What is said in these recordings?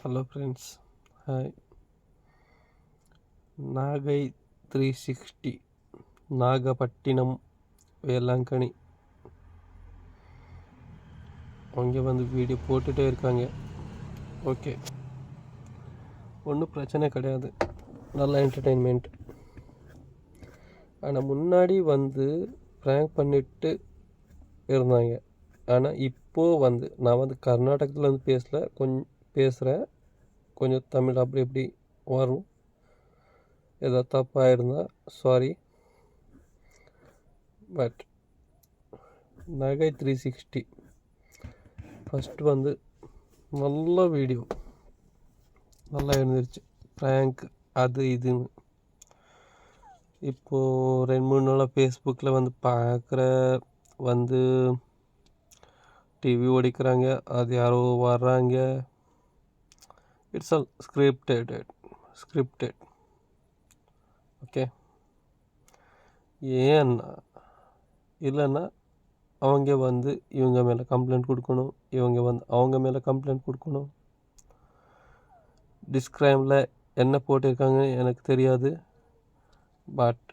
Hello friends, hi. Nagai 360 Nagapattinam Velankanni அவங்க வந்து video போட்டுகிட்டே இருக்காங்க. ஓகே, ஒன்றும் பிரச்சனை கிடையாது, நல்ல என்டர்டெயின்மெண்ட். ஆனால் முன்னாடி வந்து ப்ராங்க் பண்ணிட்டு இருந்தாங்க. ஆனால் இப்போது வந்து நான் வந்து கர்நாடகத்தில் வந்து பேசுகிறேன். கொஞ்சம் தமிழ் அப்படி இப்படி வரும். ஏதாவது தப்பாக இருந்தால் சாரி. பட் நாகை 360 ஃபஸ்ட்டு வந்து நல்ல வீடியோ நல்லா இருந்துருச்சு. ப்ராங்க் அது இதுன்னு. இப்போது 2-3 நாளாக ஃபேஸ்புக்கில் வந்து பார்க்குற வந்து டிவி ஓடிக்கிறாங்க, அது யாரோ வர்றாங்க. It's all scripted. ஓகே, ஏன்னா இல்லைன்னா அவங்க வந்து இவங்க மேலே கம்ப்ளைண்ட் கொடுக்கணும், இவங்க வந்து அவங்க மேலே கம்ப்ளைண்ட் கொடுக்கணும். டிஸ்கிரைமில் என்ன போட்டிருக்காங்க எனக்கு தெரியாது. பட்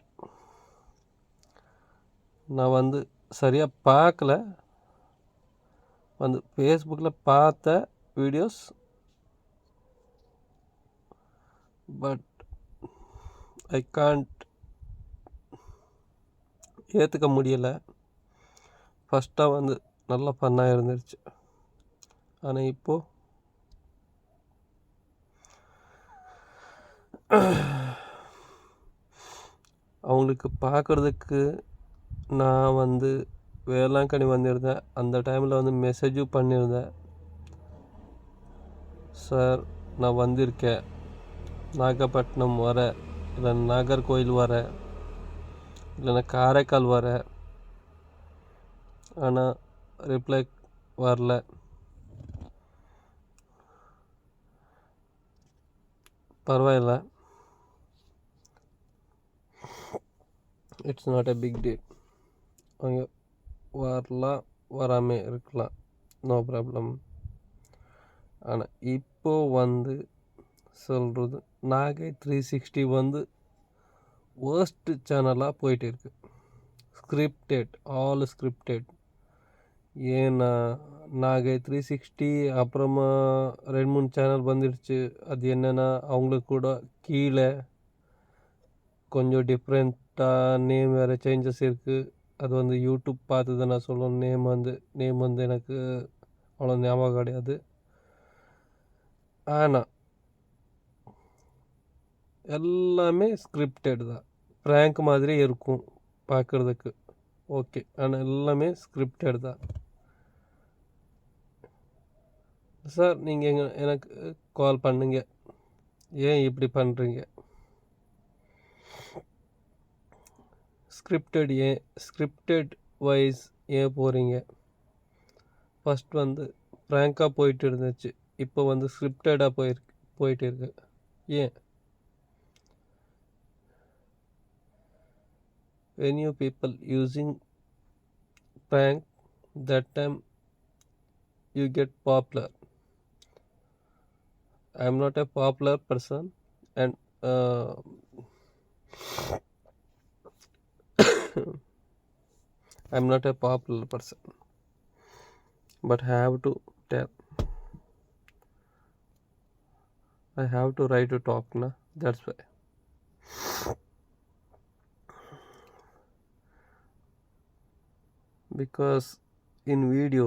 நான் வந்து சரியாக பார்க்கல. வந்து ஃபேஸ்புக்கில் பார்த்த வீடியோஸ், பட் ஐ காண்ட் ஏற்றுக்க முடியலை. ஃபஸ்ட்டாக வந்து நல்லா ஃபன்னாக இருந்துருச்சு. ஆனால் இப்போது அவங்களுக்கு பார்க்குறதுக்கு நான் வந்து வேளாங்கண்ணி வந்திருந்தேன். அந்த டைமில் வந்து மெசேஜும் பண்ணியிருந்தேன், சார் நான் வந்திருக்கேன், நாகப்பட்டினம் வர, இல்லை நாகர்கோயில் வர, இல்லைன்னா காரைக்கால் வர. ஆனால் ரிப்ளை வரல. பரவாயில்ல, it's not a big deal. அவங்க வரலாம், வராமல் இருக்கலாம், நோ ப்ராப்ளம். ஆனால் இப்போது வந்து சொல்கிறது, நாகை 360 வந்து வேர்ஸ்ட் சேனலாக போயிட்டு இருக்கு. All scripted. ஏன்னா நாகை 360 அப்புறமா 2-3 சேனல் வந்துடுச்சு. அது என்னென்னா அவங்களுக்கு கூட கீழே கொஞ்சம் டிஃப்ரெண்ட்டாக நேம் வேறு சேஞ்சஸ் இருக்குது. அது வந்து யூடியூப் பார்த்து தான் நான் சொல்லணும். நேம் வந்து எனக்கு அவ்வளோ ஞாபகம் கிடையாது. ஆனால் எல்லாமே ஸ்கிரிப்டட் தான். ப்ராங்க் மாதிரி இருக்கும் பார்க்குறதுக்கு. ஓகே, ஆனால் எல்லாமே ஸ்கிரிப்டட் தான். சார் நீங்கள் எனக்கு கால் பண்ணுங்க, ஏன் இப்படி பண்ணுறீங்க? ஸ்கிரிப்டட் வைஸ் ஏன் போகிறீங்க? ஃபஸ்ட் வந்து ப்ராங்காக போயிட்டு இருந்துச்சு, இப்போ வந்து ஸ்கிரிப்டடாக போயிட்டு இருக்கு. ஏன்? when you people using prank, that time you get popular. I am not a popular person, and I'm not a popular person, but I have to tell, I have to right to talk na, that's why. Because in video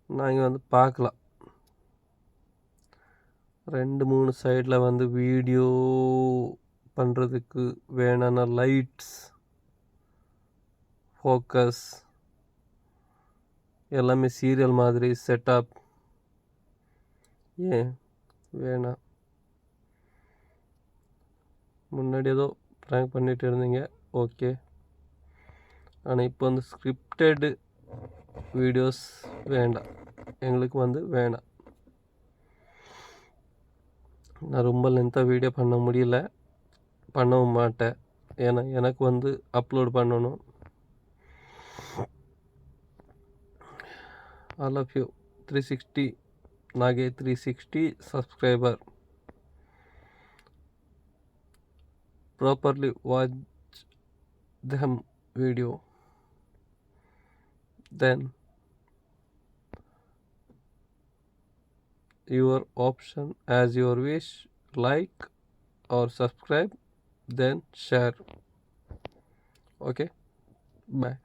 நாங்கள் வந்து பார்க்கலாம், 2-3 சைடில் வந்து video பண்ணுறதுக்கு வேணான lights, focus எல்லாமே serial மாதிரி setup ஏன் வேணாம்? முன்னாடி ஏதோ ப்ராங்க் பண்ணிட்டு இருந்தீங்க, ஓகே. ஆனால் இப்போ வந்து ஸ்கிரிப்டடு வீடியோஸ் வேண்டாம், எங்களுக்கு வந்து வேணாம். நான் ரொம்ப லென்த்தாக வீடியோ பண்ண முடியல, பண்ணவும் மாட்டேன். ஏன்னா எனக்கு வந்து அப்லோட் பண்ணணும். I love you 360 Nage 360 subscriber. Properly watch them video. Then your option as your wish. Like or subscribe, then share. Okay, bye.